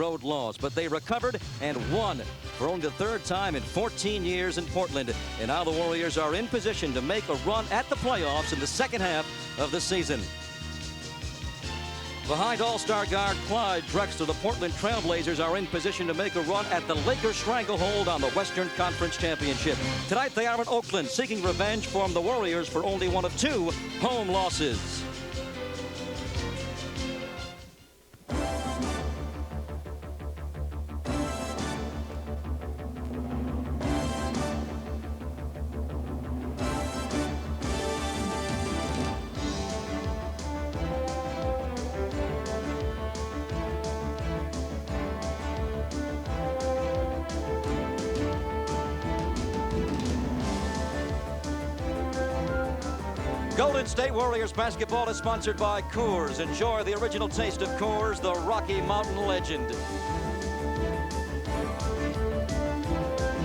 road loss, but they recovered and won for only the third time in 14 years in Portland. And now the Warriors are in position to make a run at the playoffs in the second half of the season. Behind All-Star guard Clyde Drexler, the Portland Trail Blazers are in position to make a run at the Lakers stranglehold on the Western Conference Championship. Tonight they are in Oakland seeking revenge from the Warriors for only one of 2 home losses. Golden State Warriors basketball is sponsored by Coors. Enjoy the original taste of Coors, the Rocky Mountain legend.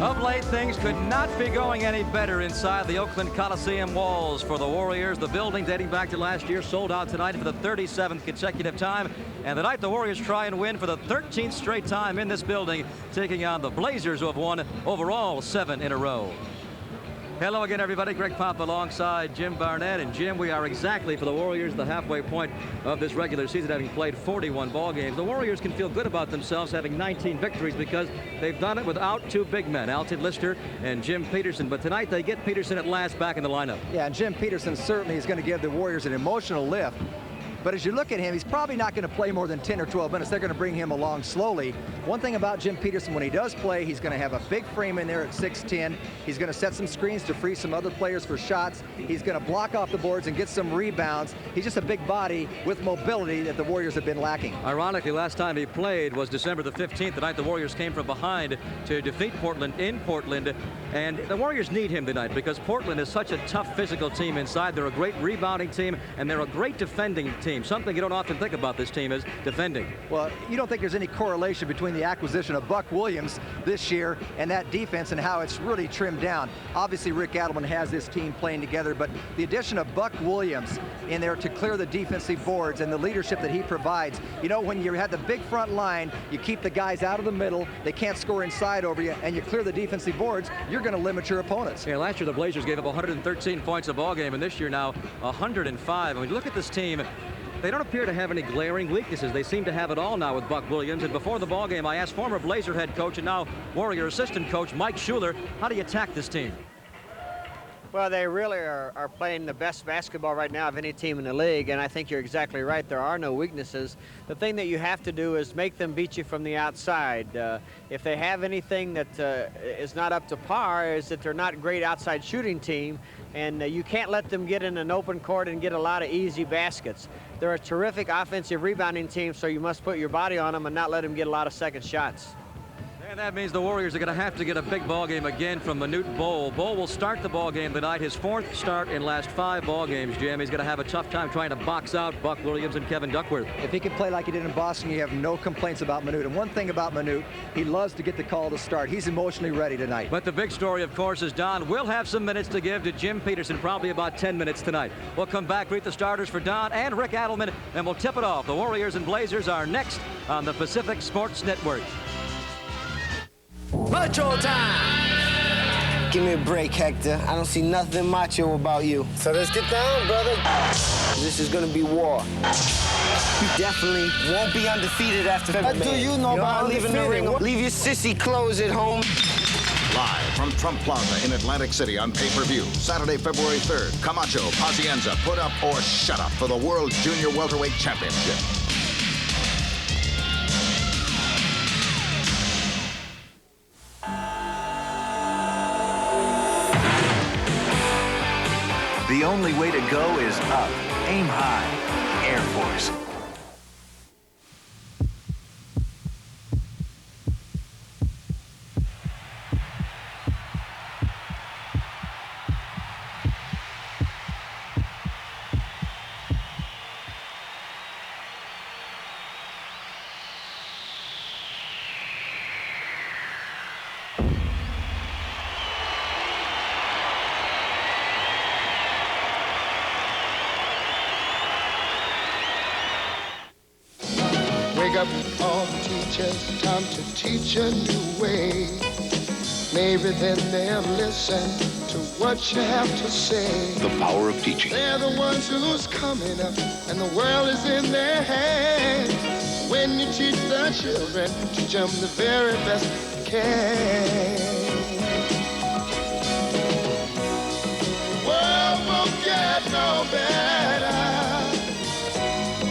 Of late, things could not be going any better inside the Oakland Coliseum walls for the Warriors. The building, dating back to last year, sold out tonight for the 37th consecutive time. And tonight, the Warriors try and win for the 13th straight time in this building, taking on the Blazers, who have won overall 7 in a row. Hello again, everybody. Greg Pop alongside Jim Barnett. And Jim, we are exactly for the Warriors the halfway point of this regular season, having played 41 ball games. The Warriors can feel good about themselves having 19 victories because they've done it without 2 big men, Alton Lister and Jim Peterson. But tonight they get Peterson at last back in the lineup. Yeah, and Jim Peterson certainly is going to give the Warriors an emotional lift. But as you look at him, he's probably not going to play more than 10 or 12 minutes. They're going to bring him along slowly. One thing about Jim Peterson, when he does play, he's going to have a big frame in there at 6'10". He's going to set some screens to free some other players for shots. He's going to block off the boards and get some rebounds. He's just a big body with mobility that the Warriors have been lacking. Ironically, last time he played was December the 15th, the night the Warriors came from behind to defeat Portland in Portland. And the Warriors need him tonight because Portland is such a tough physical team inside. They're a great rebounding team, and they're a great defending team. Something you don't often think about this team is defending. Well, you don't think there's any correlation between the acquisition of Buck Williams this year and that defense and how it's really trimmed down. Obviously, Rick Adelman has this team playing together, but the addition of Buck Williams in there to clear the defensive boards and the leadership that he provides. You know, when you have the big front line, you keep the guys out of the middle, they can't score inside over you, and you clear the defensive boards, you're going to limit your opponents. Yeah, last year the Blazers gave up 113 points a ball game, and this year now 105. I mean, look at this team. They don't appear to have any glaring weaknesses. They seem to have it all now with Buck Williams. And before the ball game, I asked former Blazer head coach and now Warrior assistant coach Mike Schuler, how do you attack this team? Well, they really are playing the best basketball right now of any team in the league, and I think you're exactly right. There are no weaknesses. The thing that you have to do is make them beat you from the outside. If they have anything that is not up to par, is that they're not a great outside shooting team, and you can't let them get in an open court and get a lot of easy baskets. They're a terrific offensive rebounding team, so you must put your body on them and not let them get a lot of second shots. And that means the Warriors are going to have to get a big ball game again from Manute Bol. Bol will start the ball game tonight, his 4th start in last 5 ball games, Jim. He's going to have a tough time trying to box out Buck Williams and Kevin Duckworth. If he can play like he did in Boston, you have no complaints about Manute. And one thing about Manute, he loves to get the call to start. He's emotionally ready tonight. But the big story, of course, is Don will have some minutes to give to Jim Peterson, probably about 10 minutes tonight. We'll come back, greet the starters for Don and Rick Adelman, and we'll tip it off. The Warriors and Blazers are next on the Pacific Sports Network. Macho time! Give me a break, Hector. I don't see nothing macho about you. So let's get down, brother. This is gonna be war. You definitely won't be undefeated after February. What do you know about leaving the ring? Leave your sissy clothes at home. Live from Trump Plaza in Atlantic City on pay-per-view, Saturday, February 3rd. Camacho, Pazienza, put up or shut up for the World Junior Welterweight Championship. The only way to go is up. Aim high. Air Force. all the teachers, time to teach a new way. Maybe then they'll listen to what you have to say. The power of teaching. They're the ones who's coming up, and the world is in their hands. When you teach the children, teach them the very best you can. The world won't get no better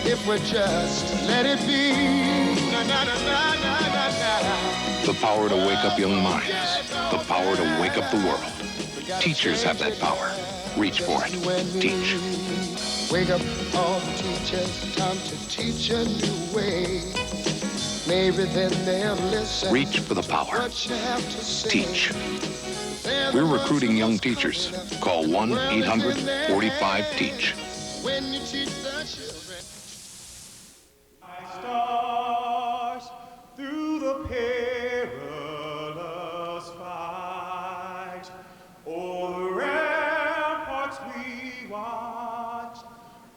if we just let it be. Na, na, na, na, na, na, na. The power to wake up young minds. The power to wake up the world. Teachers have that power. Reach for it. Teach. Wake up all the teachers, time to teach a new way. Maybe then they'll listen. Reach for the power. What you have to say. Teach. We're recruiting young teachers. Call 1-800-45-TEACH. When you teach the children. Stars through the perilous fight, o'er the ramparts we watched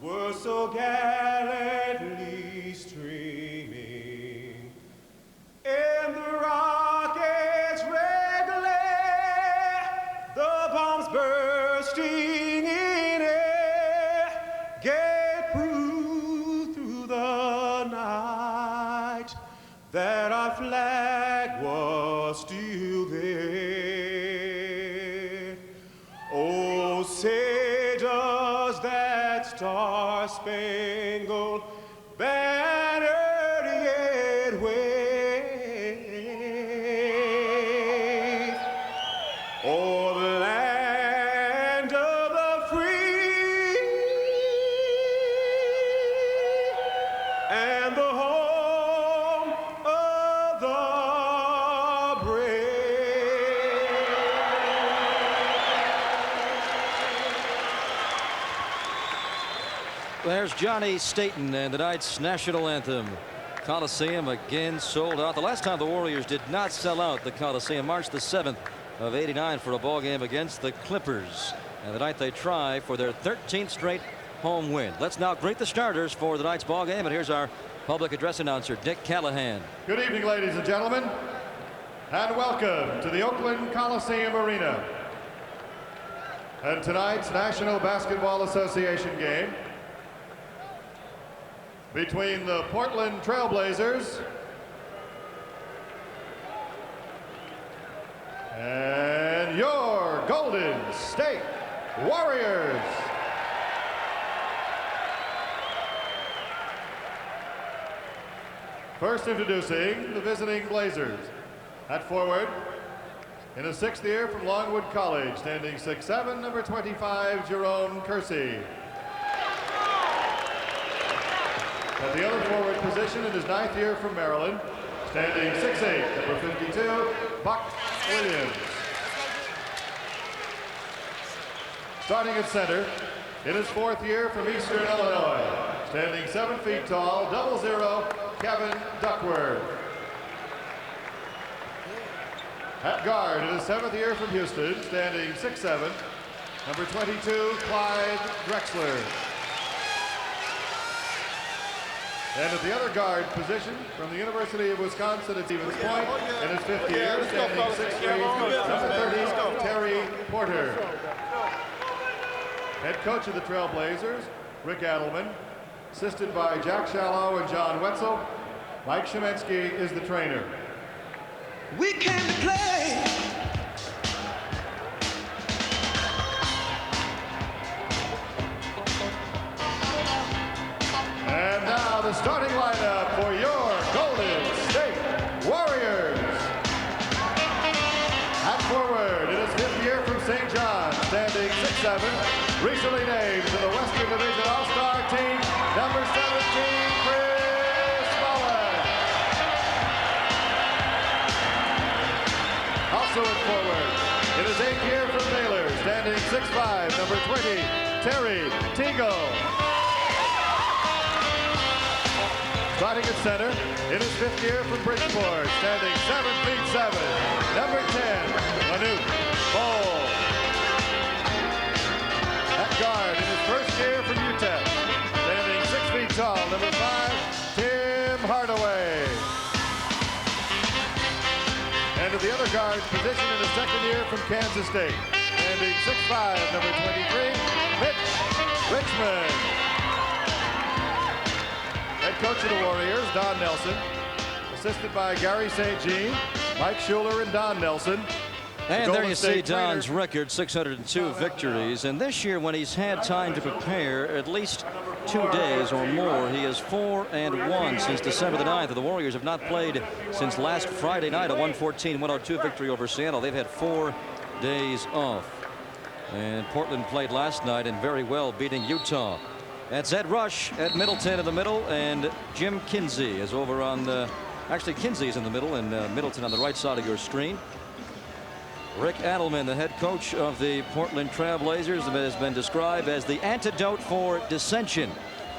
were so gallantly streaming, and the rockets' red glare, the bombs bursting in air, gave proof through the night that our flag was still there. Oh, say does that star-spangled banner yet wave o'er the land of the free and the home of the brave. There's Johnny Staton and tonight's national anthem. Coliseum again sold out. The last time the Warriors did not sell out the Coliseum, March the 7th of '89 for a ball game against the Clippers. And tonight they try for their 13th straight home win. Let's now greet the starters for tonight's ball game. And here's our public address announcer, Dick Callahan. Good evening, ladies and gentlemen, and welcome to the Oakland Coliseum Arena. And tonight's National Basketball Association game between the Portland Trailblazers and your Golden State Warriors. First introducing the visiting Blazers. At forward, in his 6th year from Longwood College, standing 6'7", number 25, Jerome Kersey. At the other forward position in his 9th year from Maryland, standing 6'8", number 52, Buck Williams. Starting at center, in his 4th year from Eastern Illinois, standing 7 feet tall, 00, Kevin Duckworth. At guard, in his 7th year from Houston, standing 6'7", number 22, Clyde Drexler. And at the other guard position, from the University of Wisconsin at Stevens Point, in his 5th year, standing 6'3", number 30, Terry Porter. Head coach of the Trailblazers, Rick Adelman, assisted by Jack Shallow and John Wetzel. Mike Shemensky is the trainer. We came to play. And now the starting lineup for your Golden State Warriors. At forward, in his 5th year from St. John, standing 6'7", recently named to the Western Division All-Star team, number 17, Chris Mullen. Also at forward, in his 8th year from Baylor, standing 6'5", number 20, Terry Tego. Starting at center, in his 5th year from Bridgeport, standing 7'7", number 10, Manute Bol. At guard, in his 1st year from UTEP, standing 6 feet tall, number 5, Tim Hardaway. to the other guard's position in his second year from Kansas State. Standing 6'5", number 23, Mitch Richmond. Head coach of the Warriors, Don Nelson. Assisted by Gary St. Jean, Mike Schuler, and Don Nelson. And there you see Don's record, 602 victories. And this year, when he's had time to prepare at least 2 days or more, he is 4-1 since December the 9th. The Warriors have not played since last Friday night, a 114-102 victory over Seattle. They've had 4 days off. And Portland played last night and very well, beating Utah. That's Ed Rush at Middleton in the middle, and Jim Kinsey is over on the... Actually, Kinsey's in the middle, and Middleton on the right side of your screen. Rick Adelman, the head coach of the Portland Trail Blazers, has been described as the antidote for dissension.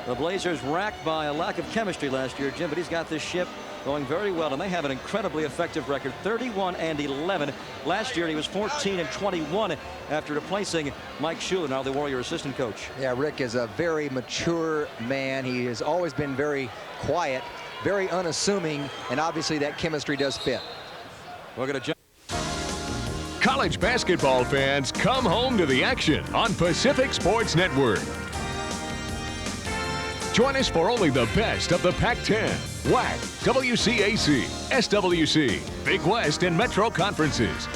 The Blazers racked by a lack of chemistry last year, Jim, but he's got this ship going very well, and they have an incredibly effective record, 31-11. Last year, he was 14-21 after replacing Mike Schuler, now the Warrior assistant coach. Yeah, Rick is a very mature man. He has always been very quiet, very unassuming, and obviously that chemistry does fit. We're going to jump. College basketball fans, come home to the action on Pacific Sports Network. Join us for only the best of the Pac-10, WAC, WCAC, SWC, Big West, and Metro conferences.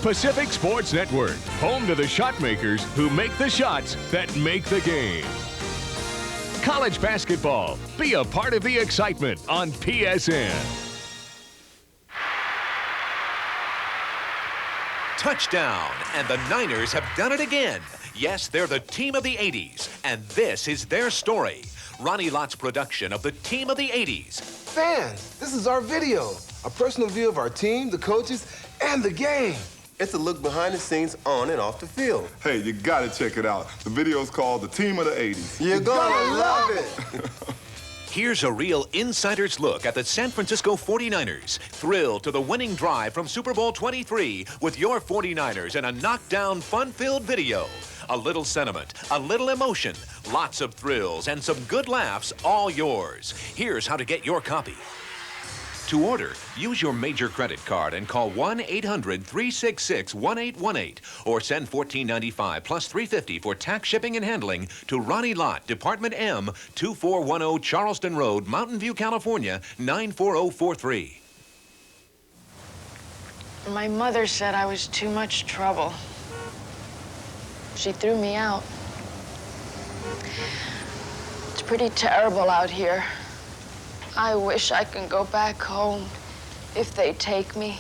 Pacific Sports Network, home to the shot makers who make the shots that make the game. College basketball, be a part of the excitement on PSN. Touchdown, and the Niners have done it again. Yes, they're the team of the 80s, and this is their story. Ronnie Lott's production of the team of the 80s. Fans, this is our video. A personal view of our team, the coaches, and the game. It's a look behind the scenes on and off the field. Hey, you gotta check it out. The video's called The Team of the 80s. You're gonna love it. Here's a real insider's look at the San Francisco 49ers. Thrilled to the winning drive from Super Bowl 23 with your 49ers in a knockdown, fun-filled video. A little sentiment, a little emotion, lots of thrills, and some good laughs, all yours. Here's how to get your copy. To order, use your major credit card and call 1-800-366-1818 or send $14.95 plus $3.50 for tax, shipping, and handling to Ronnie Lott, Department M, 2410 Charleston Road, Mountain View, California, 94043. My mother said I was too much trouble. She threw me out. It's pretty terrible out here. I wish I could go back home if they take me.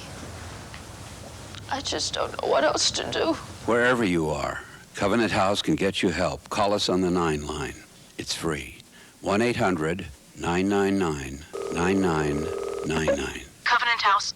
I just don't know what else to do. Wherever you are, Covenant House can get you help. Call us on the 9 line. It's free. 1-800-999-9999. Covenant House.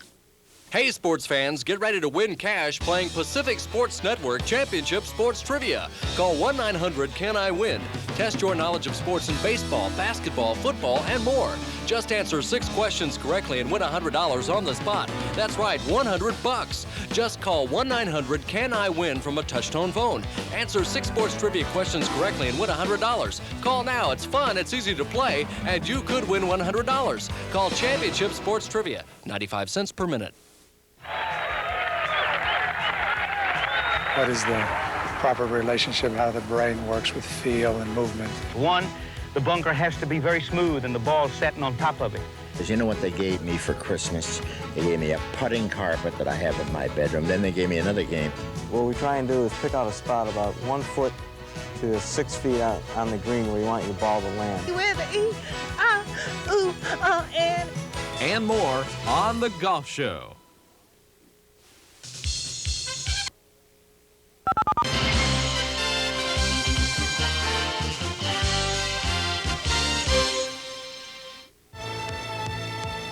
Hey, sports fans, get ready to win cash playing Pacific Sports Network Championship Sports Trivia. Call 1-900-CAN-I-WIN. Test your knowledge of sports in baseball, basketball, football, and more. Just answer 6 questions correctly and win $100 on the spot. That's right, $100. Just call 1-900-CAN-I-WIN from a touch-tone phone. Answer 6 sports trivia questions correctly and win $100. Call now. It's fun, it's easy to play, and you could win $100. Call Championship Sports Trivia, 95 cents per minute. What is the proper relationship, how the brain works with feel and movement? One, the bunker has to be very smooth and the ball setting on top of it. Because you know what they gave me for Christmas? They gave me a putting carpet that I have in my bedroom. Then they gave me another game. What we try and do is pick out a spot about 1 foot to 6 feet out on the green where you want your ball to land. With E-I-O-U-O-N. And more on The Golf Show.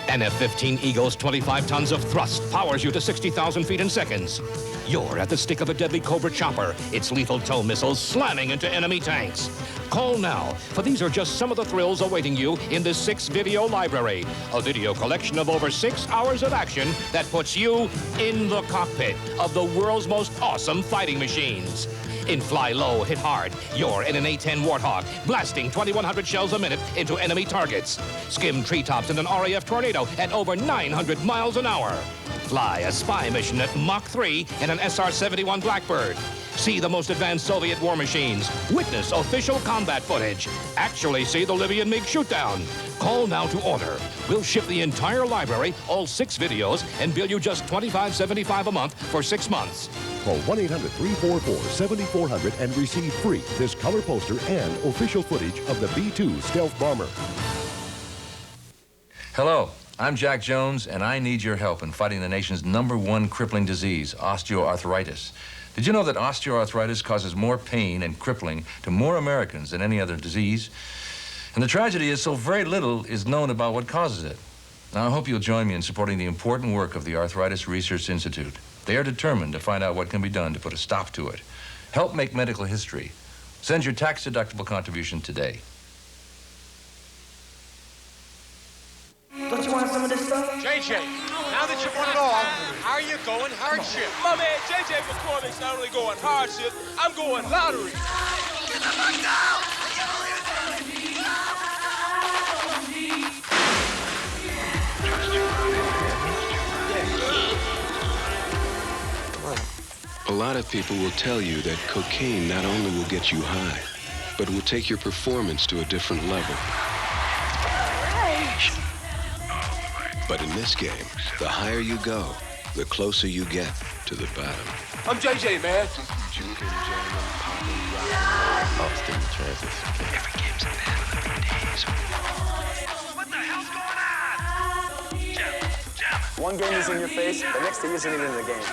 An F-15 Eagle's 25 tons of thrust powers you to 60,000 feet in seconds. You're at the stick of a deadly Cobra chopper, its lethal tow missiles slamming into enemy tanks. Call now, for these are just some of the thrills awaiting you in this 6 video library. A video collection of over 6 hours of action that puts you in the cockpit of the world's most awesome fighting machines. In Fly Low, Hit Hard, you're in an A-10 Warthog, blasting 2,100 shells a minute into enemy targets. Skim treetops in an RAF Tornado at over 900 miles an hour. Fly a spy mission at Mach 3 in an SR-71 Blackbird. See the most advanced Soviet war machines. Witness official combat footage. Actually see the Libyan MiG shootdown. Call now to order. We'll ship the entire library, all 6 videos, and bill you just $25.75 a month for 6 months. Call 1-800-344-7400 and receive free this color poster and official footage of the B-2 stealth bomber. Hello, I'm Jack Jones, and I need your help in fighting the nation's #1 crippling disease, osteoarthritis. Did you know that osteoarthritis causes more pain and crippling to more Americans than any other disease? And the tragedy is so very little is known about what causes it. Now, I hope you'll join me in supporting the important work of the Arthritis Research Institute. They are determined to find out what can be done to put a stop to it. Help make medical history. Send your tax-deductible contribution today. Don't you want some of this stuff? JJ, now that you won it all, how are you going hardship? My man JJ McCormick's not only going hardship, I'm going lottery. A lot of people will tell you that cocaine not only will get you high, but will take your performance to a different level. But in this game, the higher you go, the closer you get to the bottom. I'm JJ, man. Jumping, jamming, popping, rocking, lost in the transit. Every game's a battle of the days. What the hell's going on? Jam. One game is in your face, the next thing isn't even in the game.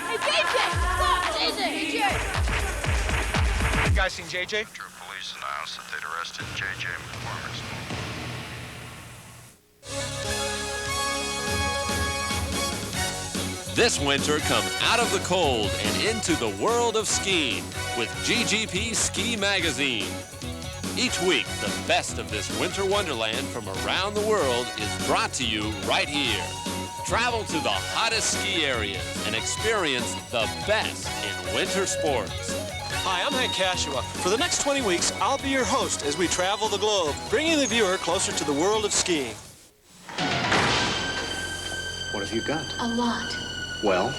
Hey, JJ! Stop! JJ! You guys seen JJ? Police announced that they'd arrested JJ McCormick. This winter, come out of the cold and into the world of skiing with GGP Ski Magazine. Each week, the best of this winter wonderland from around the world is brought to you right here. Travel to the hottest ski areas and experience the best in winter sports. Hi, I'm Hank Cashua. For the next 20 weeks, I'll be your host as we travel the globe, bringing the viewer closer to the world of skiing. What have you got? A lot. Well,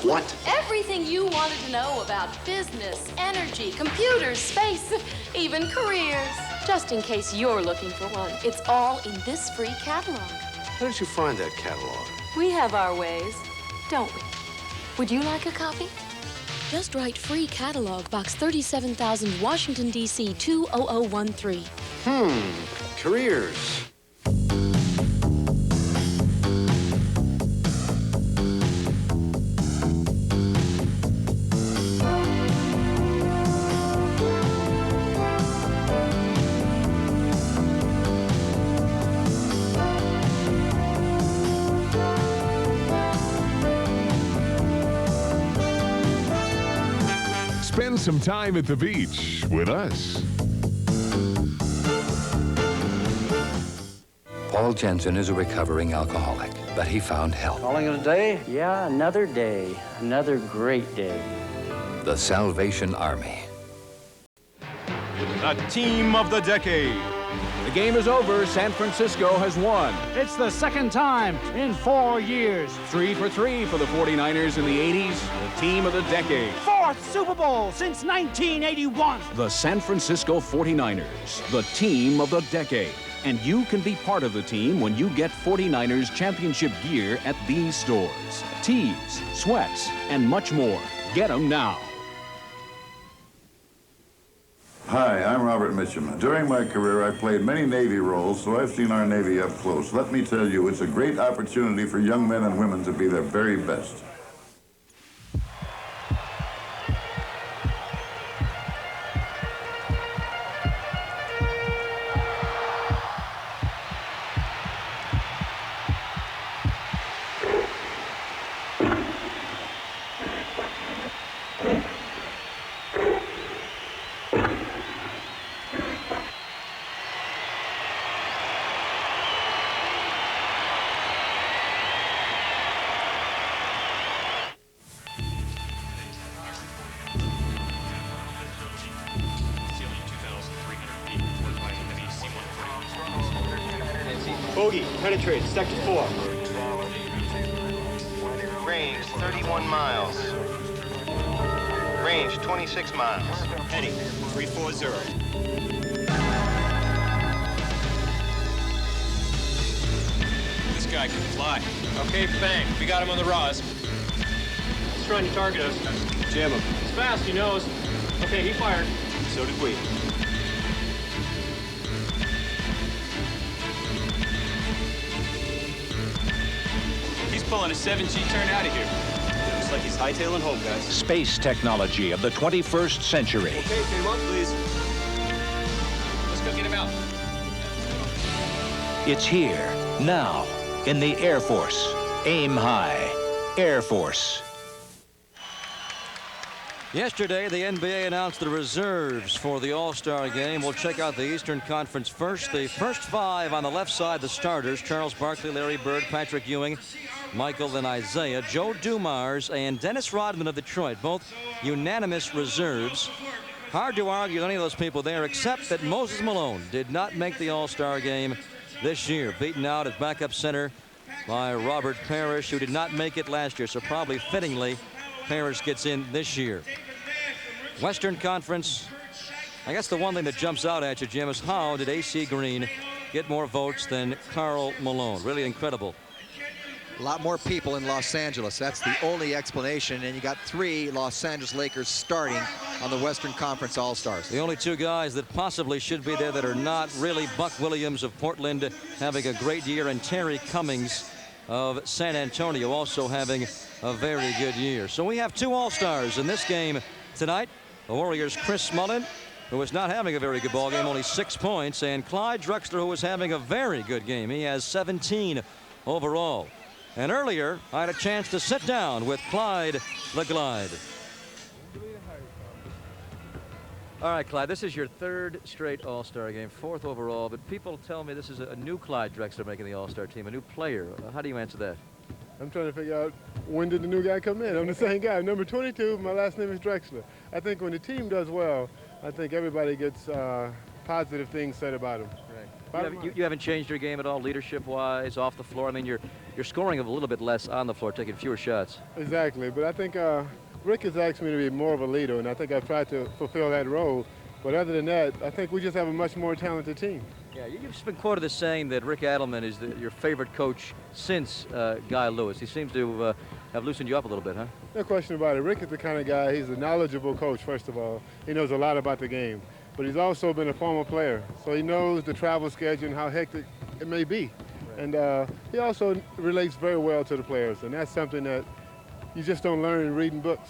what? Everything you wanted to know about business, energy, computers, space, even careers. Just in case you're looking for one, it's all in this free catalog. How did you find that catalog? We have our ways, don't we? Would you like a copy? Just write free catalog, box 37,000, Washington, D.C. 20013. Careers. Spend some time at the beach with us. Paul Jensen is a recovering alcoholic, but he found help. Calling it a day? Yeah, another day. Another great day. The Salvation Army. The team of the decade. The game is over. San Francisco has won. It's the second time in 4 years. 3 for 3 for the 49ers in the 80s. The team of the decade. Fourth Super Bowl since 1981. The San Francisco 49ers. The team of the decade. And you can be part of the team when you get 49ers championship gear at these stores. Tees, sweats, and much more. Get them now. Hi, I'm Robert Mitchum. During my career, I've played many Navy roles, so I've seen our Navy up close. Let me tell you, it's a great opportunity for young men and women to be their very best. Bogey, penetrate, sector 4. Range 31 miles. Range 26 miles. Heading 340. This guy can fly. Okay, bang. We got him on the Roz. He's trying to target us. Jam him. He's fast, he knows. Okay, he fired. So did we. He's pulling a 7G turn out of here. Looks like he's hightailing home, guys. Space technology of the 21st century. Okay, came up, please. Let's go get him out. It's here, now, in the Air Force. Aim high. Air Force. Yesterday, the NBA announced the reserves for the All-Star game. We'll check out the Eastern Conference first. The first 5 on the left side, the starters: Charles Barkley, Larry Bird, Patrick Ewing, Michael and Isaiah, Joe Dumars, and Dennis Rodman of Detroit, both unanimous reserves. Hard to argue with any of those people there, except that Moses Malone did not make the All-Star game this year, beaten out at backup center by Robert Parrish, who did not make it last year, so probably fittingly Parrish gets in this year. Western Conference, I guess the one thing that jumps out at you, Jim, is how did A.C. Green get more votes than Karl Malone? Really incredible. A lot more people in Los Angeles. That's the only explanation. And you got 3 Los Angeles Lakers starting on the Western Conference All-Stars. The only 2 guys that possibly should be there that are not really: Buck Williams of Portland having a great year, and Terry Cummings of San Antonio also having a very good year. So we have 2 All-Stars in this game tonight. The Warriors' Chris Mullin, who is not having a very good ball game, only 6 points, and Clyde Drexler, who is having a very good game. He has 17 overall. And earlier, I had a chance to sit down with Clyde the Glide. All right, Clyde, this is your 3rd straight All-Star game, 4th overall, but people tell me this is a new Clyde Drexler making the All-Star team, a new player. How do you answer that? I'm trying to figure out, when did the new guy come in? I'm the same guy. Number 22, my last name is Drexler. I think when the team does well, I think everybody gets positive things said about him. Right. You haven't changed your game at all, leadership-wise, off the floor? I mean, you're scoring a little bit less on the floor, taking fewer shots. Exactly, but I think Rick has asked me to be more of a leader, and I think I've tried to fulfill that role. But other than that, I think we just have a much more talented team. Yeah, you've been quoted as saying that Rick Adelman is your favorite coach since Guy Lewis. He seems to have loosened you up a little bit, huh? No question about it. Rick is the kind of guy, he's a knowledgeable coach, first of all. He knows a lot about the game. But he's also been a former player, so he knows the travel schedule and how hectic it may be. Right. And he also relates very well to the players, and that's something that you just don't learn in reading books.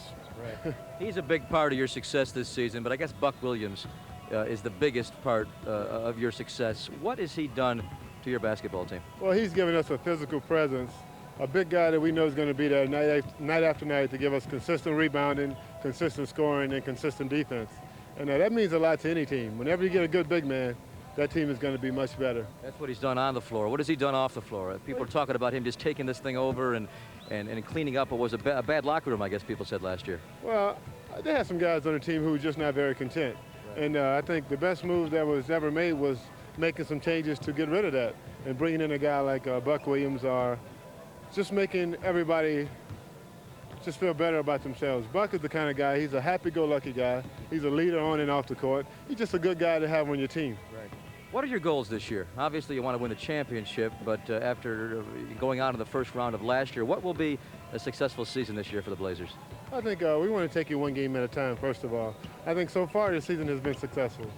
Right. He's a big part of your success this season, but I guess Buck Williams is the biggest part of your success. What has he done to your basketball team? Well, he's given us a physical presence, a big guy that we know is going to be there night after night to give us consistent rebounding, consistent scoring, and consistent defense. And that means a lot to any team. Whenever you get a good big man, that team is going to be much better. That's what he's done on the floor. What has he done off the floor? People are talking about him just taking this thing over and cleaning up what was a bad locker room, I guess people said last year. Well, they had some guys on the team who were just not very content. Right. And I think the best move that was ever made was making some changes to get rid of that and bringing in a guy like Buck Williams, or just making everybody just feel better about themselves. Buck is the kind of guy, he's a happy-go-lucky guy. He's a leader on and off the court. He's just a good guy to have on your team. Right. What are your goals this year? Obviously, you want to win the championship, but after going on to the first round of last year, what will be a successful season this year for the Blazers? I think we want to take it 1 game at a time, first of all. I think so far this season has been successful.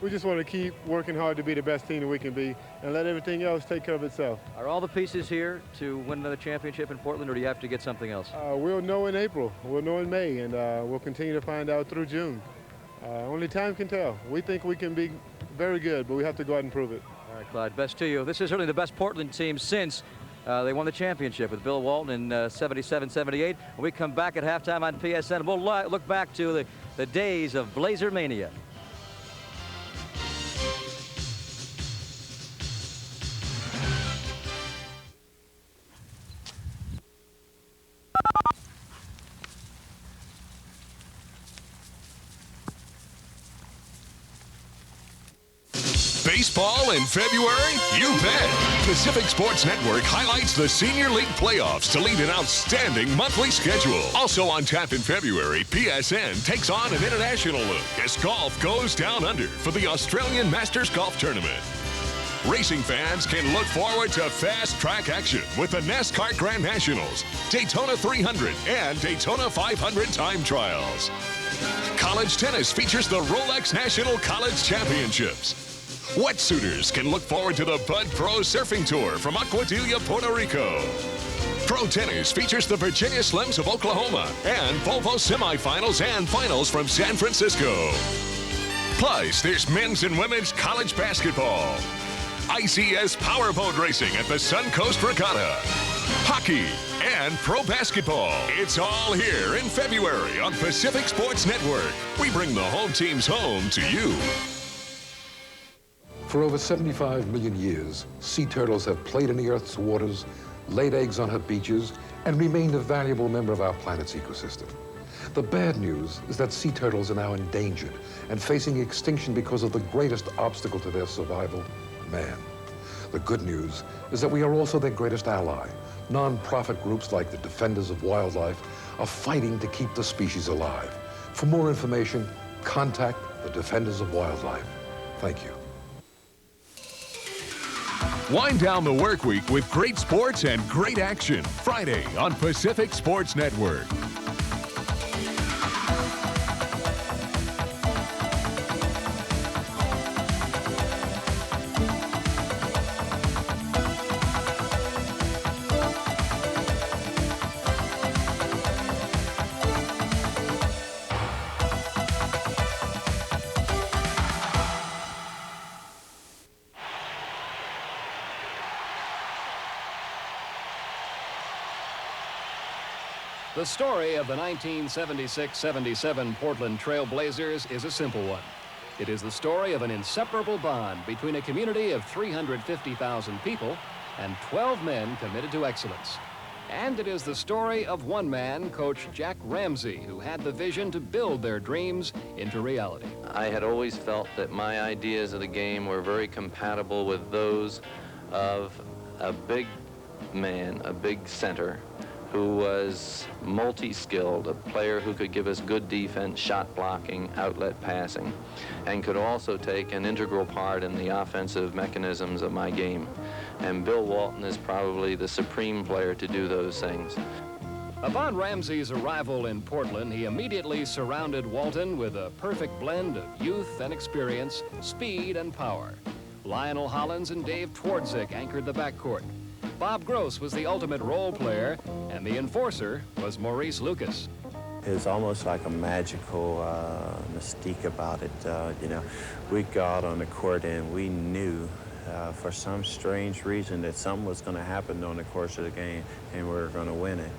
We just want to keep working hard to be the best team that we can be and let everything else take care of itself. Are all the pieces here to win another championship in Portland, or do you have to get something else? We'll know in April. We'll know in May, and we'll continue to find out through June. Only time can tell. We think we can be very good, but we have to go out and prove it. All right, Clyde, best to you. This is certainly the best Portland team since they won the championship with Bill Walton in 77-78. When we come back at halftime on PSN, we'll look back to the days of Blazer Mania. Baseball in February? You bet! Pacific Sports Network highlights the Senior League playoffs to lead an outstanding monthly schedule. Also on tap in February, PSN takes on an international look as golf goes down under for the Australian Masters Golf Tournament. Racing fans can look forward to fast-track action with the NASCAR Grand Nationals, Daytona 300, and Daytona 500 time trials. College tennis features the Rolex National College Championships. Wetsuiters can look forward to the Bud Pro Surfing Tour from Aguadilla, Puerto Rico. Pro Tennis features the Virginia Slims of Oklahoma and Volvo semifinals and finals from San Francisco. Plus, there's men's and women's college basketball, ICS powerboat racing at the Suncoast Regatta, hockey, and pro basketball. It's all here in February on Pacific Sports Network. We bring the home teams home to you. For over 75 million years, sea turtles have played in the Earth's waters, laid eggs on her beaches, and remained a valuable member of our planet's ecosystem. The bad news is that sea turtles are now endangered and facing extinction because of the greatest obstacle to their survival, man. The good news is that we are also their greatest ally. Non-profit groups like the Defenders of Wildlife are fighting to keep the species alive. For more information, contact the Defenders of Wildlife. Thank you. Wind down the work week with great sports and great action. Friday on Pacific Sports Network. The story of the 1976-77 Portland Trail Blazers is a simple one. It is the story of an inseparable bond between a community of 350,000 people and 12 men committed to excellence. And it is the story of one man, Coach Jack Ramsey, who had the vision to build their dreams into reality. I had always felt that my ideas of the game were very compatible with those of a big man, a big center, who was multi-skilled, a player who could give us good defense, shot blocking, outlet passing, and could also take an integral part in the offensive mechanisms of my game. And Bill Walton is probably the supreme player to do those things. Upon Ramsey's arrival in Portland, he immediately surrounded Walton with a perfect blend of youth and experience, speed and power. Lionel Hollins and Dave Twardzik anchored the backcourt. Bob Gross was the ultimate role player, and the enforcer was Maurice Lucas. It's almost like a magical mystique about it. You know, we got on the court and we knew for some strange reason that something was going to happen during the course of the game, and we were going to win it.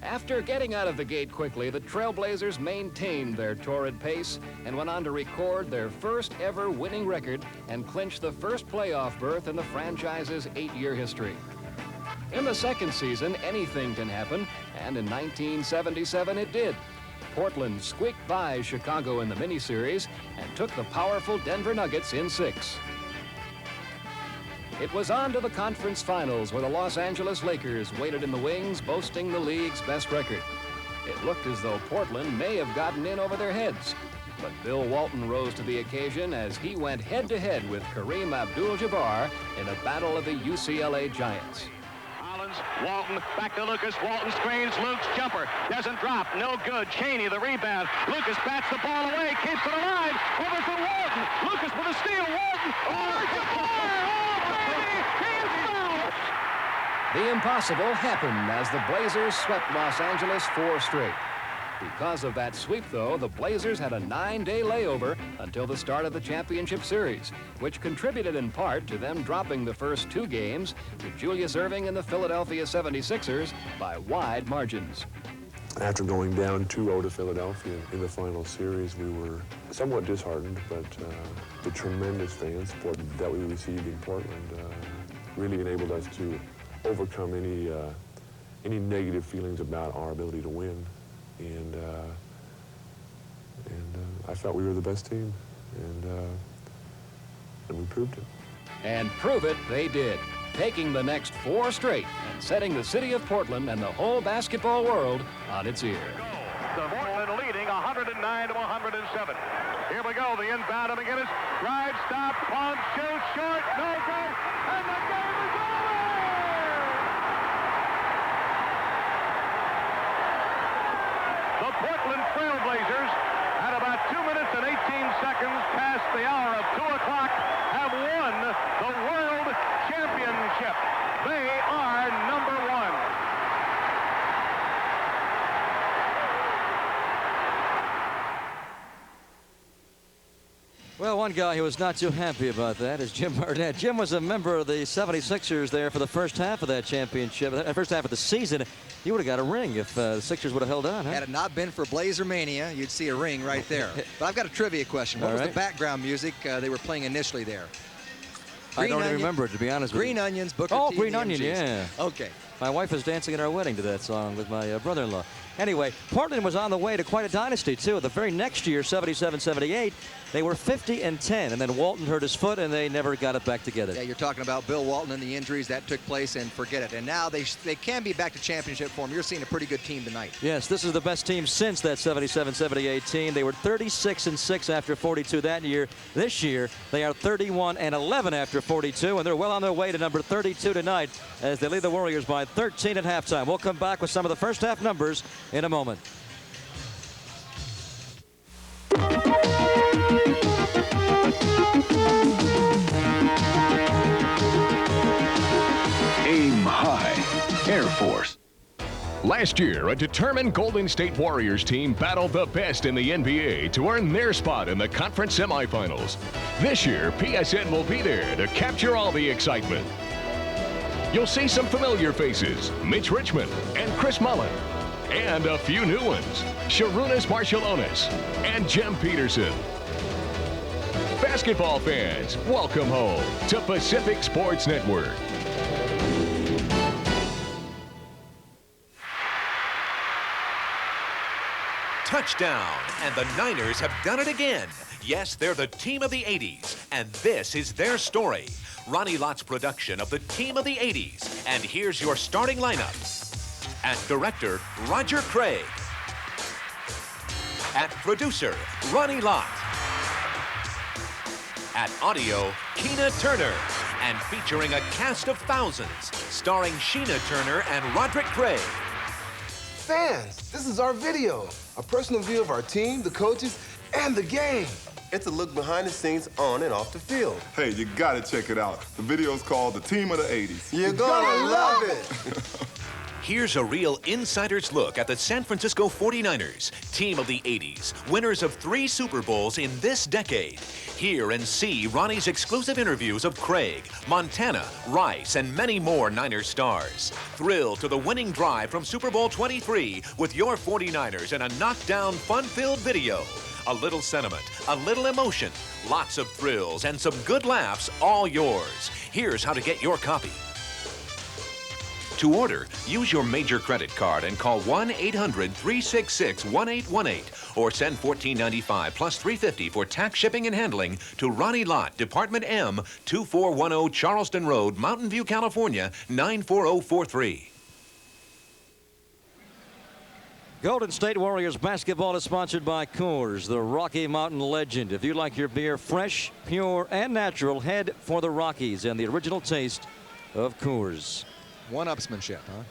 After getting out of the gate quickly, the Trailblazers maintained their torrid pace and went on to record their first ever winning record and clinch the first playoff berth in the franchise's 8-year history. In the second season, anything can happen, and in 1977 it did. Portland squeaked by Chicago in the miniseries and took the powerful Denver Nuggets in 6. It was on to the conference finals where the Los Angeles Lakers waited in the wings, boasting the league's best record. It looked as though Portland may have gotten in over their heads, but Bill Walton rose to the occasion as he went head-to-head with Kareem Abdul-Jabbar in a battle of the UCLA Giants. Walton, back to Lucas. Walton screens. Luke's jumper doesn't drop. No good. Cheney, the rebound. Lucas bats the ball away. Keeps it alive. Over for Walton. Lucas with a steal. Walton. The impossible happened as the Blazers swept Los Angeles 4 straight. Because of that sweep, though, the Blazers had a 9-day layover until the start of the championship series, which contributed in part to them dropping the first 2 games to Julius Erving and the Philadelphia 76ers by wide margins. After going down 2-0 to Philadelphia in the final series, we were somewhat disheartened, but the tremendous fan support that we received in Portland really enabled us to overcome any negative feelings about our ability to win. And I felt we were the best team, and we proved it. And prove it they did, taking the next 4 straight and setting the city of Portland and the whole basketball world on its ear. The Portland leading 109 to 107. Here we go, the inbound of McGinnis. Drive, stop, pump, shoot, short, no good, and the game is over! The Portland Trailblazers, at about 2 minutes and 18 seconds past the hour of 2 o'clock, have won the World Championship. They are number 1. Well, one guy who was not too happy about that is Jim Barnett. Jim was a member of the 76ers there for the first half of that championship, first half of the season. He would have got a ring if the Sixers would have held on, huh? Had it not been for Blazer Mania, you'd see a ring right there. But I've got a trivia question. What was the background music they were playing initially there? I don't even remember it, to be honest with you. Green Onions, Booker T. Oh, Green Onion, yeah. Okay. My wife was dancing at our wedding to that song with my brother-in-law. Anyway, Portland was on the way to quite a dynasty, too. The very next year, 77-78, they were 50-10, and then Walton hurt his foot, and they never got it back together. Yeah, you're talking about Bill Walton and the injuries that took place, and forget it. And now they can be back to championship form. You're seeing a pretty good team tonight. Yes, this is the best team since that 77-78 team. They were 36-6 after 42 that year. This year, they are 31-11 after 42, and they're well on their way to number 32 tonight as they lead the Warriors by 13 at halftime. We'll come back with some of the first half numbers in a moment. Aim high, Air Force. Last year, a determined Golden State Warriors team battled the best in the NBA to earn their spot in the conference semifinals. This year, PSN will be there to capture all the excitement. You'll see some familiar faces, Mitch Richmond and Chris Mullin, and a few new ones, Sharunas Marciulionis and Jem Peterson. Basketball fans, welcome home to Pacific Sports Network. Touchdown, and the Niners have done it again. Yes, they're the team of the 80s, and this is their story. Ronnie Lott's production of the team of the 80s, and here's your starting lineup. At director, Roger Craig. At producer, Ronnie Lott. At audio, Keena Turner. And featuring a cast of thousands, starring Sheena Turner and Roderick Craig. Fans, this is our video. A personal view of our team, the coaches, and the game. It's a look behind the scenes on and off the field. Hey, you gotta check it out. The video's called The Team of the 80s. You're gonna love it. Here's a real insider's look at the San Francisco 49ers, team of the 80s, winners of 3 Super Bowls in this decade. Hear and see Ronnie's exclusive interviews of Craig, Montana, Rice, and many more Niners stars. Thrill to the winning drive from Super Bowl 23 with your 49ers in a knockdown, fun-filled video. A little sentiment, a little emotion, lots of thrills, and some good laughs, all yours. Here's how to get your copy. To order, use your major credit card and call 1-800-366-1818 or send $14.95 plus $3.50 for tax, shipping, and handling to Ronnie Lott, Department M, 2410 Charleston Road, Mountain View, California, 94043. Golden State Warriors basketball is sponsored by Coors, the Rocky Mountain legend. If you like your beer fresh, pure, and natural, head for the Rockies and the original taste of Coors. One-upsmanship, huh?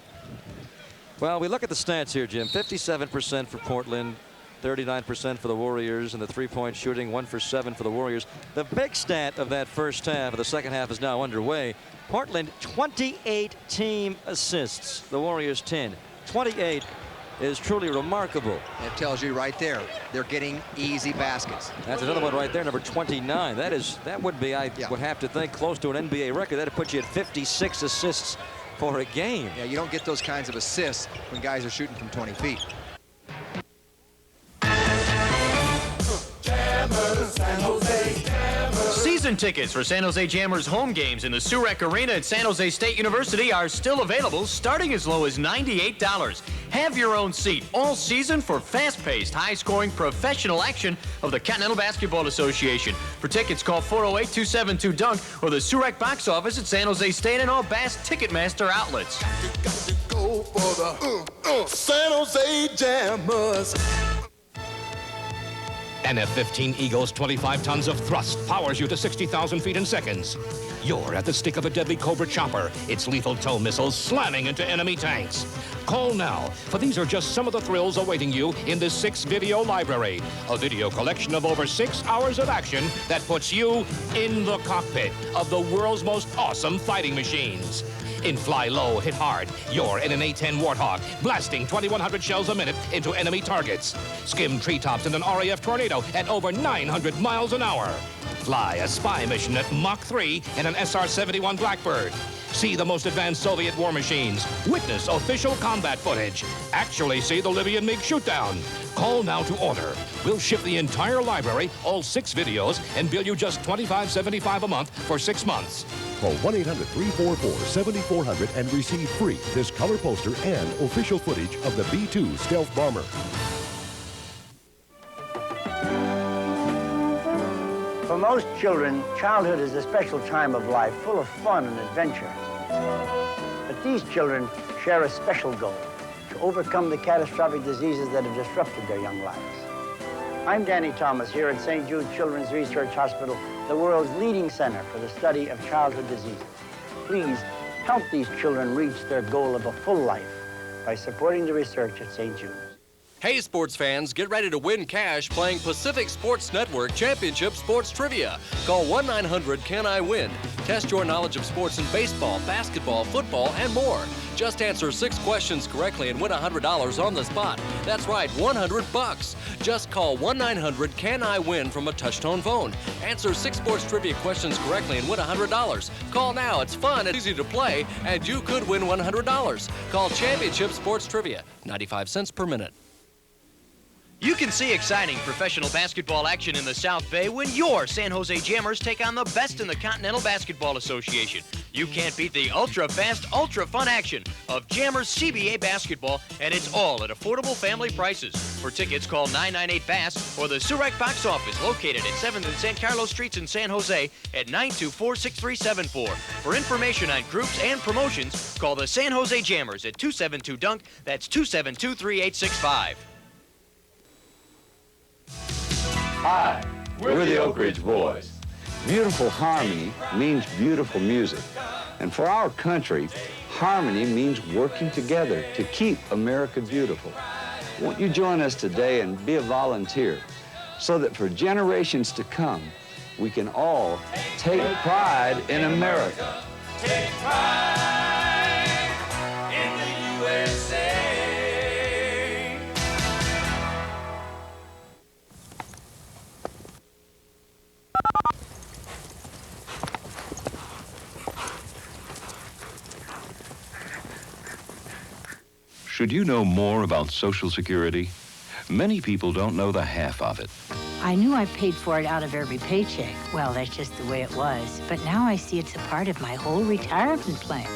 Well, we look at the stats here, Jim. 57% for Portland, 39% for the Warriors, and the three-point shooting, 1 for 7 for the Warriors. The big stat of that first half, of the second half, is now underway. Portland, 28 team assists. The Warriors, 10. 28 is truly remarkable. It tells you right there, they're getting easy baskets. That's another one right there, number 29. That would be, I would have to think, close to an NBA record. That'd put you at 56 assists for a game. Yeah, you don't get those kinds of assists when guys are shooting from 20 feet. Season tickets for San Jose Jammers home games in the Surek Arena at San Jose State University are still available, starting as low as $98. Have your own seat all season for fast-paced, high-scoring professional action of the Continental Basketball Association. For tickets, call 408-272-DUNK or the Surek box office at San Jose State and all Bass Ticketmaster outlets. Go for the San Jose Jammers. An F-15 Eagle's 25 tons of thrust powers you to 60,000 feet in seconds. You're at the stick of a deadly Cobra chopper, its lethal tow missiles slamming into enemy tanks. Call now, for these are just some of the thrills awaiting you in this 6-video library. A video collection of over 6 hours of action that puts you in the cockpit of the world's most awesome fighting machines. In Fly Low, Hit Hard, you're in an A-10 Warthog, blasting 2,100 shells a minute into enemy targets. Skim treetops in an RAF Tornado at over 900 miles an hour. Fly a spy mission at Mach 3 in an SR-71 Blackbird. See the most advanced Soviet war machines. Witness official combat footage. Actually see the Libyan MiG shootdown. Call now to order. We'll ship the entire library, all 6 videos, and bill you just $25.75 a month for 6 months. Call 1-800-344-7400 and receive free this color poster and official footage of the B-2 stealth bomber. For most children, childhood is a special time of life full of fun and adventure. But these children share a special goal: to overcome the catastrophic diseases that have disrupted their young lives. I'm Danny Thomas here at St. Jude Children's Research Hospital, the world's leading center for the study of childhood diseases. Please help these children reach their goal of a full life by supporting the research at St. Jude's. Hey, sports fans, get ready to win cash playing Pacific Sports Network Championship Sports Trivia. Call 1-900-CAN-I-WIN. Test your knowledge of sports in baseball, basketball, football, and more. Just answer 6 questions correctly and win $100 on the spot. That's right, $100. Just call 1-900-CAN-I-WIN from a touch-tone phone. Answer 6 sports trivia questions correctly and win $100. Call now, it's fun, it's easy to play, and you could win $100. Call Championship Sports Trivia, 95 cents per minute. You can see exciting professional basketball action in the South Bay when your San Jose Jammers take on the best in the Continental Basketball Association. You can't beat the ultra-fast, ultra-fun action of Jammers CBA basketball, and it's all at affordable family prices. For tickets, call 998-BASS or the Surek box office located at 7th and San Carlos Streets in San Jose at 924-6374. For information on groups and promotions, call the San Jose Jammers at 272-DUNK. That's 272-3865. Hi, we're the Oak Ridge Boys. Beautiful harmony means beautiful music. And for our country, harmony means working together to keep America beautiful. Won't you join us today and be a volunteer so that for generations to come, we can all take pride in America. Take pride in the USA. Should you know more about Social Security? Many people don't know the half of it. I knew I paid for it out of every paycheck. Well, that's just the way it was. But now I see it's a part of my whole retirement plan.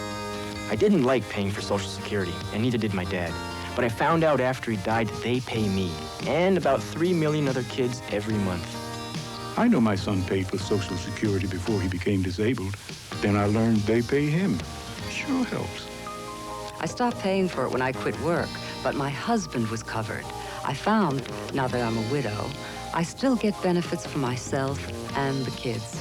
I didn't like paying for Social Security, and neither did my dad. But I found out after he died that they pay me, and about 3 million other kids every month. I know my son paid for Social Security before he became disabled. Then I learned they pay him. Sure helps. I stopped paying for it when I quit work, but my husband was covered. I found, now that I'm a widow, I still get benefits for myself and the kids.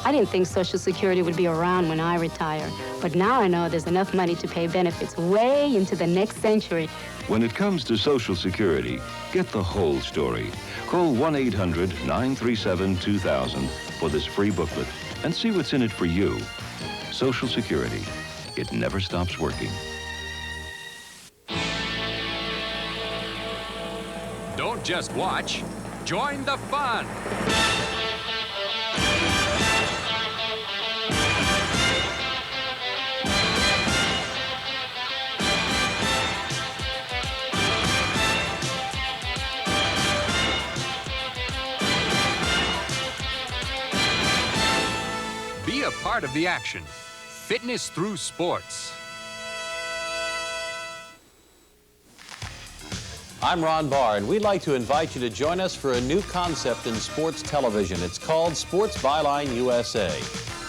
I didn't think Social Security would be around when I retire, but now I know there's enough money to pay benefits way into the next century. When it comes to Social Security, get the whole story. Call 1-800-937-2000 for this free booklet and see what's in it for you. Social Security. It never stops working. Don't just watch, join the fun. part of the action. Fitness through sports. I'm Ron Barr, and we'd like to invite you to join us for a new concept in sports television. It's called Sports Byline USA.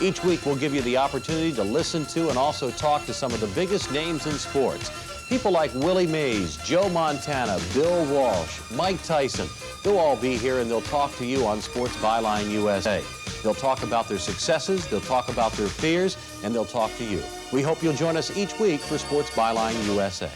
Each week, we'll give you the opportunity to listen to and also talk to some of the biggest names in sports. People like Willie Mays, Joe Montana, Bill Walsh, Mike Tyson. They'll all be here, and they'll talk to you on Sports Byline USA. They'll talk about their successes, they'll talk about their fears, and they'll talk to you. We hope you'll join us each week for Sports Byline USA.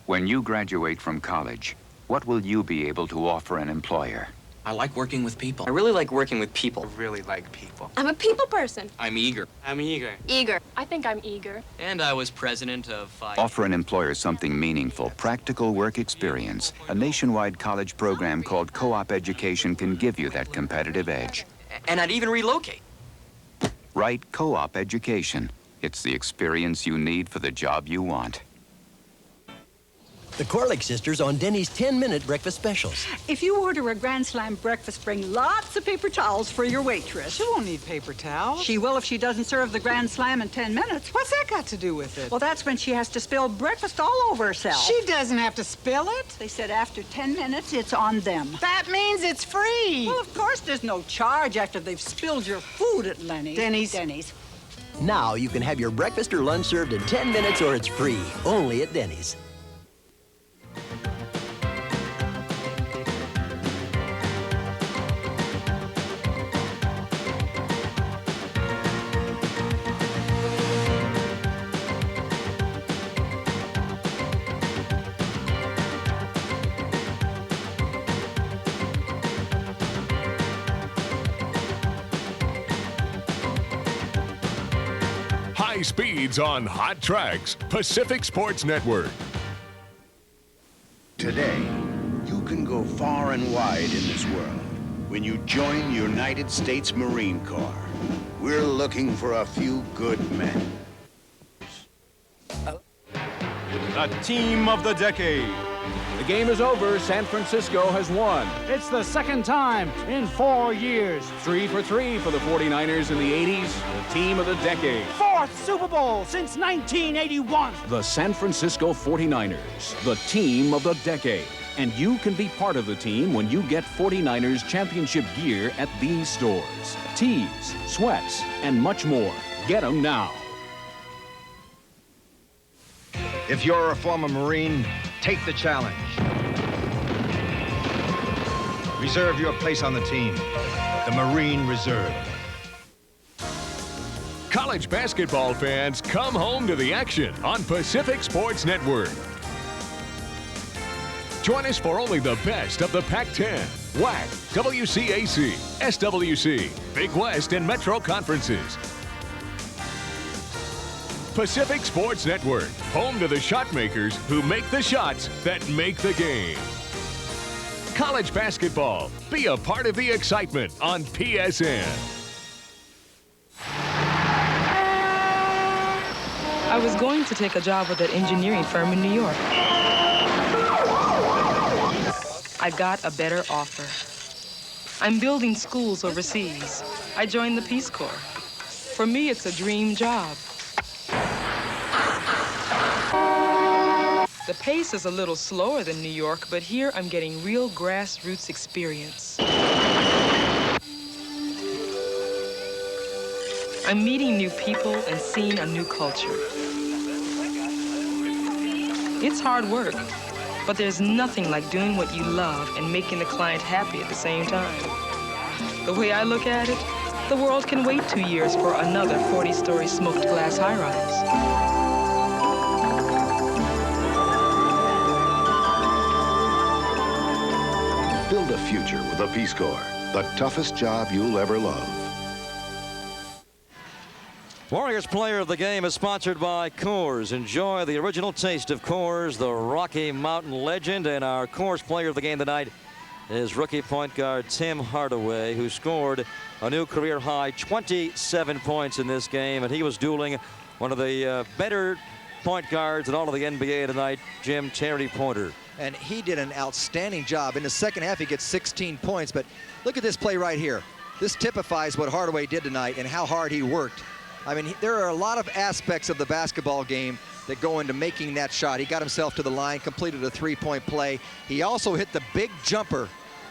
When you graduate from college, what will you be able to offer an employer? I like working with people. I really like working with people. I really like people. I'm a people person. I'm eager. I'm eager. Eager. I think I'm eager. And I was president of... Offer an employer something meaningful, practical work experience. A nationwide college program called Co-op Education can give you that competitive edge. And I'd even relocate. Right, Co-op Education. It's the experience you need for the job you want. The Corlick sisters on Denny's 10-minute breakfast specials. If you order a Grand Slam breakfast, bring lots of paper towels for your waitress. She won't need paper towels. She will if she doesn't serve the Grand Slam in 10 minutes. What's that got to do with it? Well, that's when she has to spill breakfast all over herself. She doesn't have to spill it. They said after 10 minutes, it's on them. That means it's free. Well, of course there's no charge after they've spilled your food at Lenny's. Denny's. Now you can have your breakfast or lunch served in 10 minutes or it's free. Only at Denny's. High speeds on hot tracks. Pacific Sports Network. Today, you can go far and wide in this world when you join the United States Marine Corps. We're looking for a few good men. The team of the decade. The game is over. San Francisco has won. It's the second time in 4 years. 3 for 3 for the 49ers in the 80s. The team of the decade. Fourth Super Bowl since 1981. The San Francisco 49ers, the team of the decade. And you can be part of the team when you get 49ers championship gear at these stores. Tees, sweats, and much more. Get them now. If you're a former Marine, take the challenge. Reserve your place on the team. The Marine Reserve. College basketball fans, come home to the action on Pacific Sports Network. Join us for only the best of the Pac-10, WAC, WCAC, SWC, Big West, and Metro conferences. Pacific Sports Network, home to the shot makers who make the shots that make the game. College basketball, be a part of the excitement on PSN. I was going to take a job with an engineering firm in New York. I got a better offer. I'm building schools overseas. I joined the Peace Corps. For me, it's a dream job. The pace is a little slower than New York, but here I'm getting real grassroots experience. I'm meeting new people and seeing a new culture. It's hard work, but there's nothing like doing what you love and making the client happy at the same time. The way I look at it, the world can wait 2 years for another 40-story smoked glass high-rise. Build a future with the Peace Corps, the toughest job you'll ever love. Warriors Player of the Game is sponsored by Coors. Enjoy the original taste of Coors, the Rocky Mountain legend. And our Coors Player of the Game tonight is rookie point guard Tim Hardaway, who scored a new career high 27 points in this game. And he was dueling one of the better point guards in all of the NBA tonight, Jim Terry Pointer. And he did an outstanding job. In the second half, he gets 16 points. But look at this play right here. This typifies what Hardaway did tonight and how hard he worked. I mean, there are a lot of aspects of the basketball game that go into making that shot. He got himself to the line, completed a three-point play. He also hit the big jumper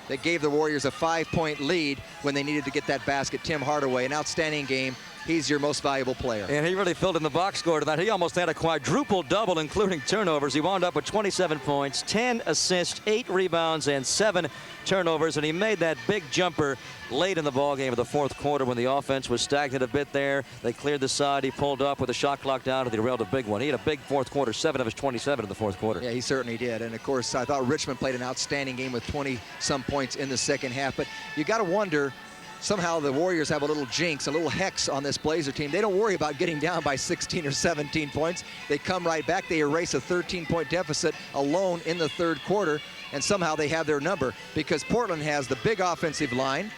that gave the Warriors a 5-point lead when they needed to get that basket. Tim Hardaway, an outstanding game. He's your most valuable player. And he really filled in the box score tonight. He almost had a quadruple double, including turnovers. He wound up with 27 points, 10 assists, 8 rebounds, and 7 turnovers. And he made that big jumper late in the ballgame of the fourth quarter when the offense was stagnant a bit there. They cleared the side. He pulled up with the shot clock down, and he derailed a big one. He had a big fourth quarter, 7 of his 27 in the fourth quarter. Yeah, he certainly did. And, of course, I thought Richmond played an outstanding game with 20-some points in the second half. But you got to wonder, somehow the Warriors have a little jinx, a little hex on this Blazer team. They don't worry about getting down by 16 or 17 points. They come right back. They erase a 13-point deficit alone in the third quarter, and somehow they have their number because Portland has the big offensive line,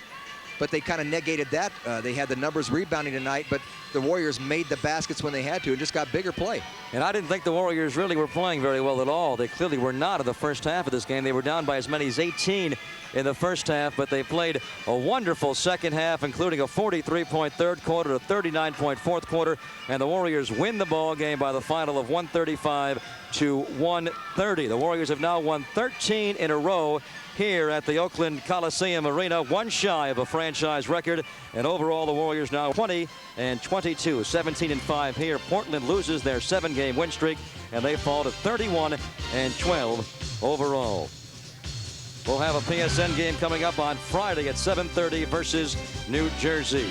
but they kind of negated that. They had the numbers rebounding tonight, but the Warriors made the baskets when they had to and just got bigger play. And I didn't think the Warriors really were playing very well at all. They clearly were not in the first half of this game. They were down by as many as 18 in the first half, but they played a wonderful second half, including a 43-point third quarter, a 39-point fourth quarter, and the Warriors win the ball game by the final of 135 to 130. The Warriors have now won 13 in a row here at the Oakland Coliseum Arena, one shy of a franchise record. And overall, the Warriors now 20-22, 17-5 here. Portland loses their 7-game win streak, and they fall to 31-12 overall. We'll have a PSN game coming up on Friday at 7:30 versus New Jersey.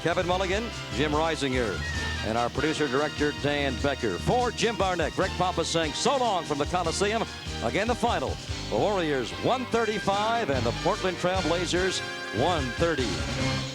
Kevin Mulligan, Jim Reisinger, and our producer-director, Dan Becker. For Jim Barnett, Greg Papa saying so long from the Coliseum. Again, the final. The Warriors 135 and the Portland Trail Blazers 130.